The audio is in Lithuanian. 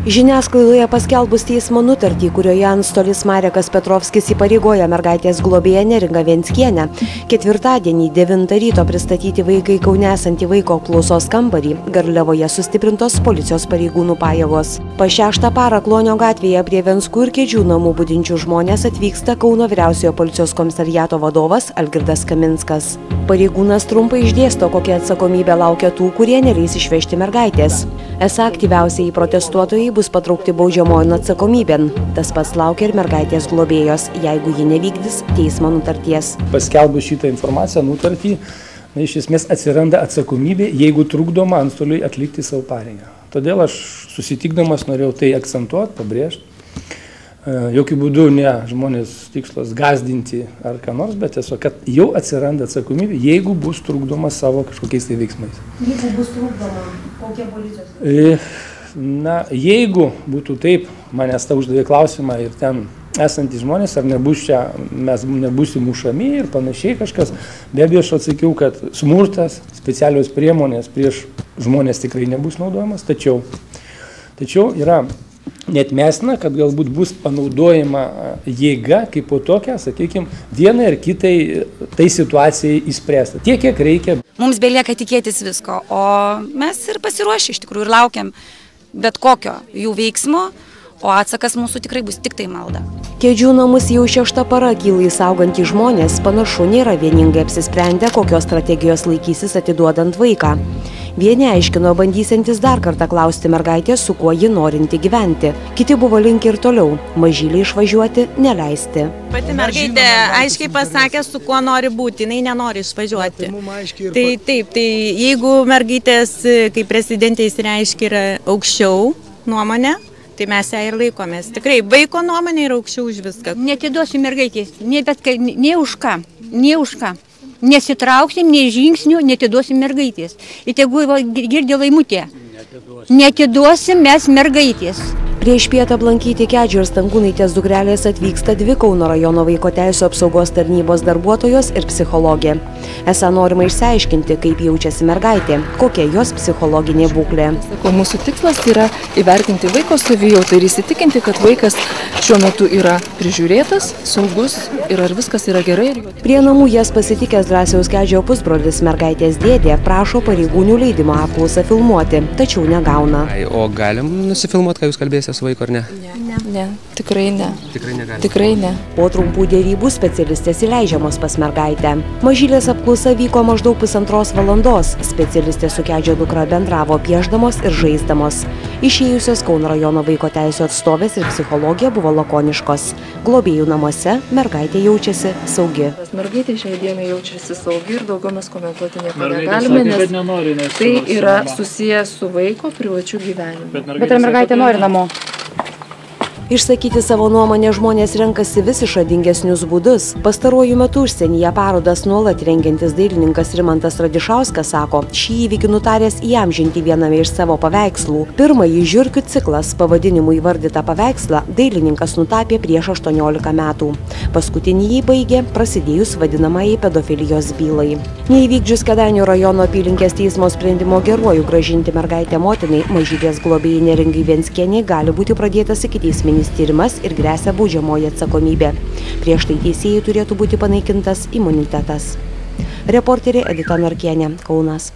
Žiniasklaidoje paskelbus teismo nutartį, kurioje antstolis Marekas Petrovskis įpareigoja mergaitės globėją Neringą Venckienę ketvirtadienį 9 ryto pristatyti vaikai Kaune esantį vaiko apklausos kambarį, Garliavoje sustiprintos policijos pareigūnų pajėgos. Po 6 parą Klonio gatvėje prie Venckų ir Kėdžių namų budinčių žmonės atvyksta Kauno vyriausiojo policijos komisariato vadovas Algirdas Kaminskas. Pareigūnas trumpai išdėsto, kokia atsakomybė laukia tų, kurie neleis išvežti mergaitės. Esą aktyviausiai protestuotojai bus patraukti baudžiamojon atsakomybėn. Tas pats laukia ir mergaitės globėjos, jeigu ji nevykdys teismo nutarties. Paskelbus šitą informaciją nutartį, iš esmės atsiranda atsakomybė, jeigu trukdoma antstoliui atlikti savo pareigą. Todėl aš susitikdamas norėjau tai akcentuoti, pabrėžti. Jokių būdų ne žmonės tikslas gąsdinti ar ką nors, bet tiesiog, kad jau atsiranda atsakomybė, jeigu bus trukdoma savo kažkokiais tai veiksmais. Jeigu bus trukdoma, kokie policijos? Na, jeigu būtų taip, manęs tą uždavė klausimą ir ten esantys žmonės, ar nebus čia, mes nebūsim mušami ir panašiai kažkas, be abejo aš atsakiau, kad smurtas, specialios priemonės prieš žmonės tikrai nebus naudojamas, tačiau yra neatmestina, kad galbūt bus panaudojama jėga kaip po tokia, sakykime, vienai ar kitai tai situacijai įspręsti. Tiek, kiek reikia. Mums belieka tikėtis visko, o mes ir pasiruošę iš tikrųjų ir laukiam bet kokio jų veiksmo, o atsakas mūsų tikrai bus tik tai malda. Kėdžių namus jau 6 para Kylai saugantys žmonės panašu nėra vieningai apsisprendę, kokios strategijos laikysis atiduodant vaiką. Vieni aiškino bandysiantis dar kartą klausti mergaitės, su kuo ji norinti gyventi. Kiti buvo linkę ir toliau mažylį išvažiuoti neleisti. Pati mergaitė aiškiai pasakė, su kuo nori būti, jinai nenori išvažiuoti. Tai jeigu mergaitės, kaip prezidentė įsireiškia, yra aukščiau nuomonė, tai mes ją ir laikomės. Tikrai, vaiko nuomonė yra aukščiau už viską. Netiduosiu mergaitės, nei už ką. Nesitrauksim, nei žingsnių, netiduosim mergaitės. Ir tegu girdi Laimutė. Netiduosim mes mergaitės. Prieš pietą aplankyti Kedžių ir Stankūnaitės dukrelės atvyksta 2 Kauno rajono vaiko teisių apsaugos tarnybos darbuotojos ir psichologė. Esą norima išsiaiškinti, kaip jaučiasi mergaitė, kokia jos psichologinė būklė. Mūsų tikslas yra įvertinti vaiko savijautą ir įsitikinti, kad vaikas šiuo metu yra prižiūrėtas, saugus ir ar viskas yra gerai. Prie namų jas pasitikęs Drąsiaus Kedžio pusbrolis mergaitės dėdė prašo pareigūnų leidimo apklausą filmuoti, tačiau negauna. O galim nusifilmuoti, ką jūs kalbėsite su vaiku, ar ne? Ne, tikrai ne. Tikrai negalime. Tikrai ne. Po trumpų dėrybų specialistės įleidžiamos pas mergaitę. Mažylės apklausa vyko maždaug 1,5 valandos. Specialistė su Kedžio dukra bendravo piešdamos ir žaisdamos. Išėjusios Kauno rajono vaiko teisių atstovės ir psichologija buvo lakoniškos. Globėjų namuose mergaitė jaučiasi saugi. Mergaitė šiai dienai jaučiasi saugi ir daugiau mes komentuoti nieko negalime, nes tai yra susiję su vaiko privačiu gyvenimu. Bet ar mergaitė nori namo? Išsakyti savo nuomonę žmonės renkasi vis išradingesnius būdus. Pastaruoju metu užsienyje parodas nuolat rengiantis dailininkas Rimantas Radišauskas sako, šį įvykį nutaręs įamžinti viename iš savo paveikslų. Pirmąjį žiurkių ciklas pavadinimu įvardytą paveikslą dailininkas nutapė prieš 18 metų. Paskutinį jį baigė prasidėjus vadinamai pedofilijos bylai. Neįvykdžius Kėdainių rajono apylinkės teismo sprendimo geruoju grąžinti mergaitę motinai, mažylės globėjai Neringai Venckienei gali būti pradėtas ikiteisminis tyrimas ir gresia baudžiamoji atsakomybė. Prieš tai teisėjai turėtų būti panaikintas imunitetas. Reporterė Edita Norkienė, Kaunas.